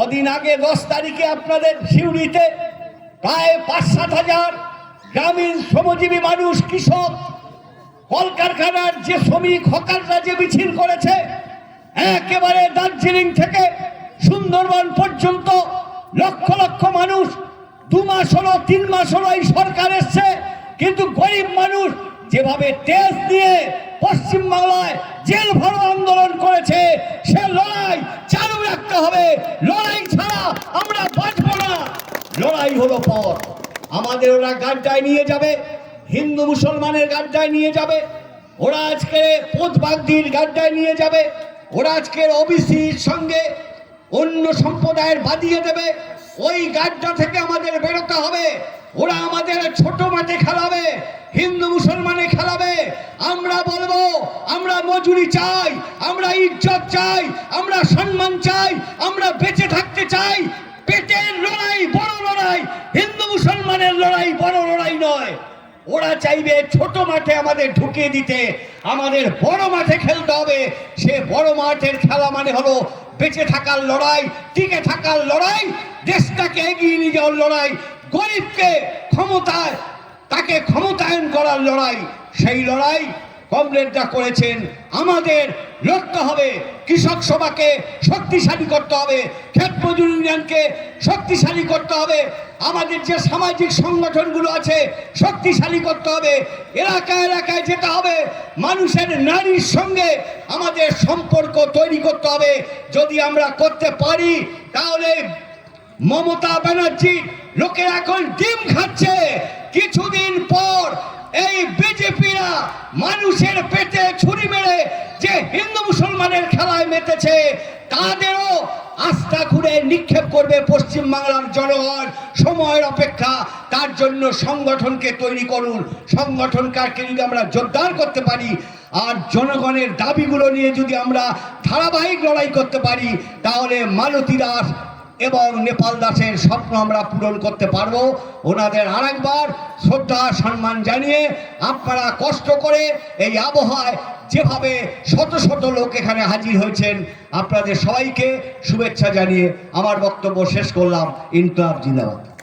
কদিন আগে 10 তারিখে আপনাদের সিউড়িতে প্রায় 5-7 হাজার গ্রামীণ শ্রমজীবী মানুষ, কৃষক, কলকারখানার যে শ্রমিক, হকাররা যে মিছিল করেছে, একেবারে দার্জিলিং থেকে সুন্দরবন পর্যন্ত লক্ষ লক্ষ মানুষ। 2 মাস হলো, 3 মাস হলো এই সরকার এসছে, কিন্তু গরিব মানুষ যেভাবে তেজ দিয়ে পশ্চিমবাংলায় জেল ভরো আন্দোলন করেছে, সে লড়াই চালু রাখতে হবে। লড়াই ছাড়া আমরা বাঁচব না। লড়াই হলো পথ। আমাদের ওরা গাড্ডায় নিয়ে যাবে, হিন্দু মুসলমানের গাড্ডায় নিয়ে যাবে, ওরা আজকে পোতবাগদির গাড্ডায় নিয়ে যাবে, ওরা আজকের ওবিসির সঙ্গে অন্য সম্প্রদায়ের বাদিয়ে দেবে। ওই গাড্ডা থেকে আমাদের বেরোতে হবে। ওরা আমাদের ছোট মাঠে খেলাবে, হিন্দু মুসলমানে খেলাবে। আমরা বলবো আমরা মজুরি চাই, আমরা ইজ্জত চাই, আমরা সম্মান চাই, আমরা বেঁচে থাকতে চাই। পেটের লড়াই বড় লড়াই, হিন্দু মুসলমানের লড়াই বড় লড়াই নয়। ওরা চাইবে ছোট মাঠে আমাদের ঢুকিয়ে দিতে, আমাদের বড় মাঠে খেলতে হবে। সে বড় মাঠের খেলা মানে হলো বেঁচে থাকার লড়াই, টিকে থাকার লড়াই, দেশটাকে এগিয়ে নিয়ে যাওয়ার লড়াই, গরিবকে ক্ষমতায়, তাকে ক্ষমতায়ন করার লড়াই। সেই লড়াই কমরেডরা করেছেন। আমাদের লড়তে হবে, কৃষক সভাকে শক্তিশালী করতে হবে, ক্ষেত মজুর ইউনিয়নকে শক্তিশালী করতে হবে, আমাদের যে সামাজিক সংগঠনগুলো আছে শক্তিশালী করতে হবে, এলাকায় এলাকায় যেতে হবে, মানুষের নারীর সঙ্গে আমাদের সম্পর্ক তৈরি করতে হবে। যদি আমরা করতে পারি তাহলে মমতা ব্যানার্জি, লোকেরা এখন ডিম খাচ্ছে, কিছুদিন পর এই বিজেপিরা মানুষের পেটে ছুরি মেরে যে হিন্দু মুসলমানের খেলায় মেতেছে, তাদেরও আস্থা ঘুরে নিক্ষেপ করবে পশ্চিমবাংলার জনগণ। সময়ের অপেক্ষা। তার জন্য সংগঠনকে তৈরি করুন। সংগঠনকে যদি আমরা জোরদার করতে পারি আর জনগণের দাবিগুলো নিয়ে যদি আমরা ধারাবাহিক লড়াই করতে পারি, তাহলে মালতী দাস এবং নেপাল দাসের স্বপ্ন আমরা পূরণ করতে পারবো। ওনাদের আরেকবার শ্রদ্ধা সম্মান জানিয়ে, আপনারা কষ্ট করে এই আবহাওয়ায় যেভাবে শত শত লোক এখানে হাজির হয়েছেন, আপনাদের সবাইকে শুভেচ্ছা জানিয়ে আমার বক্তব্য শেষ করলাম। ইনকলাব জিন্দাবাদ।